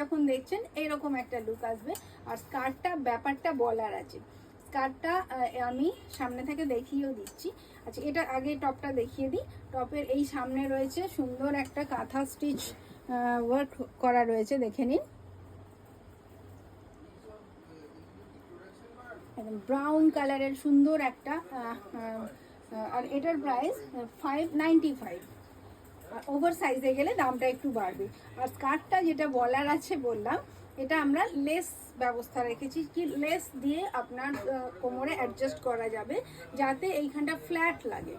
যখন দেখছেন এরকম একটা লুক আসবে। আর স্কার্টটা ব্যাপারটা বলার আছে। স্কার্টটা আমি সামনে থেকে দেখিয়েও দিচ্ছি। আচ্ছা, এটা আগে টপটা দেখিয়ে দিই। টপের এই সামনে রয়েছে সুন্দর একটা কাঁথা স্টিচ ওয়ার্ক করা রয়েছে, দেখে নিন। একদম ব্রাউন কালারের সুন্দর একটা আর এটার প্রাইস 595। ওভার সাইজে গেলে দামটা একটু বাড়বে। আর স্কার্টটা যেটা বলার আছে বললাম, এটা আমরা লেস ব্যবস্থা রেখেছি, কি লেস দিয়ে আপনার কোমরে অ্যাডজাস্ট করা যাবে যাতে এইখানটা ফ্ল্যাট লাগে,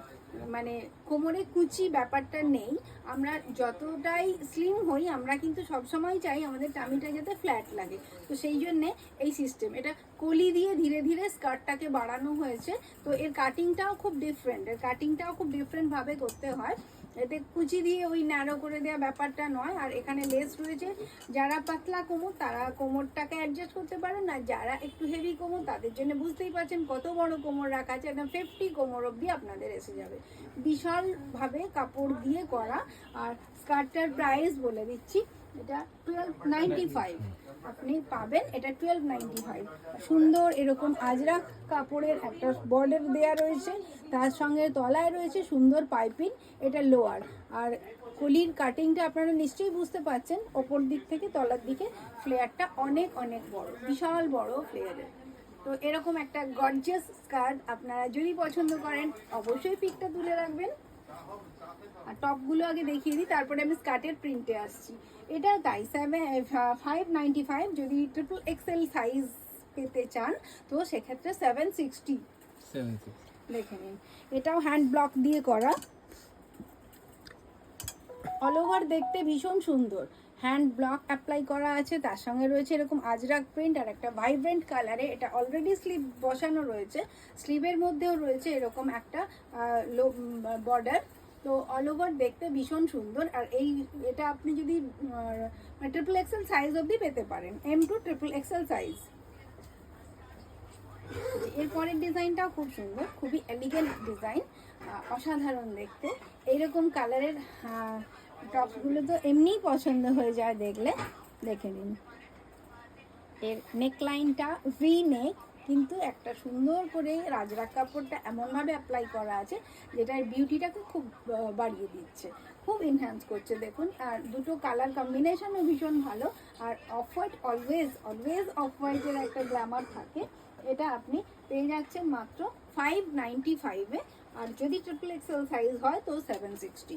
মানে কোমরে কুচি ব্যাপারটা নেই। আমরা যতটাই স্লিম হই আমরা কিন্তু সবসময় চাই আমাদের টামিটা যাতে ফ্ল্যাট লাগে। তো সেই জন্যে এই সিস্টেম, এটা কলি দিয়ে ধীরে ধীরে স্কার্টটাকে বাড়ানো হয়েছে। তো এর কাটিংটাও খুব ডিফারেন্টভাবে করতে হয়। এতে কুচি দিয়ে ওই ন্যারো করে দেওয়া ব্যাপারটা নয়। আর এখানে লেস রয়েছে, যারা পাতলা কোমর তারা কোমরটাকে অ্যাডজাস্ট করতে পারেন, না যারা একটু হেভি কোমর তাদের জন্য বুঝতেই পারছেন কত বড় কোমর রাখা আছে, একদম 50 কোমর অবধি আপনাদের এসে যাবে। বিশালভাবে কাপড় দিয়ে করা। আর স্কার্টটার প্রাইস বলে দিচ্ছি, এটা 1295 আপনি পাবেন। এটা 1295। সুন্দর এরকম আজরাক কাপড়ের একটা বর্ডার দেয়া রয়েছে, তার সঙ্গে তলায় রয়েছে সুন্দর পাইপিং। এটা লোয়ার। আর কলির কাটিংটা আপনারা নিশ্চয়ই বুঝতে পারছেন, ওপর দিক থেকে তলার দিকে ফ্লেয়ারটা অনেক অনেক বড়, বিশাল বড় ফ্লেয়ারের। তো এরকম একটা গর্জিয়াস স্কার্ট আপনারা যদি পছন্দ করেন অবশ্যই পিকটা তুলে রাখবেন। আর টপগুলো আগে দেখিয়ে দিই, তারপরে আমি স্কার্টের প্রিন্টে আসছি। এটা তাই 595। যদি ট্রিপল এক্সেল সাইজ পেতে চান তো সেক্ষেত্রে 760 দেখে নিন। এটাও হ্যান্ড ব্লক দিয়ে করা, অল ওভার দেখতে ভীষণ সুন্দর। হ্যান্ড ব্লক অ্যাপ্লাই করা আছে, তার সঙ্গে রয়েছে এরকম আজরাক প্রিন্ট আর একটা ভাইব্রেন্ট কালারে। এটা অলরেডি স্লিভ বসানো রয়েছে, স্লিভের মধ্যেও রয়েছে এরকম একটা বর্ডার। তো অল ওভার দেখতে ভীষণ সুন্দর। আর এটা আপনি যদি ট্রিপল এক্সেল সাইজ অবধি পেতে পারেন, M to triple XL size. এরপরের ডিজাইনটাও খুব সুন্দর, খুবই এলিগেন্ট ডিজাইন, অসাধারণ দেখতে। এইরকম কালারের টপসগুলো তো এমনিই পছন্দ হয়ে যায় দেখলে, দেখে নিন। এর নেকলাইনটা ভি নেক, কিন্তু একটা সুন্দর করে রাজরাক কাপড়টা এমনভাবে অ্যাপ্লাই করা আছে যেটা বিউটিটাকে খুব বাড়িয়ে দিচ্ছে, খুব এনহ্যান্স করছে দেখুন। আর দুটো কালার কম্বিনেশনও ভীষণ ভালো। আর অফ হোয়াইট, অলওয়েজ অফ হোয়াইটের একটা গ্ল্যামার থাকে। এটা আপনি পেয়ে যাচ্ছেন মাত্র 595-এ। আর যদি ট্রিপল এক্সেল সাইজ হয় তো 760।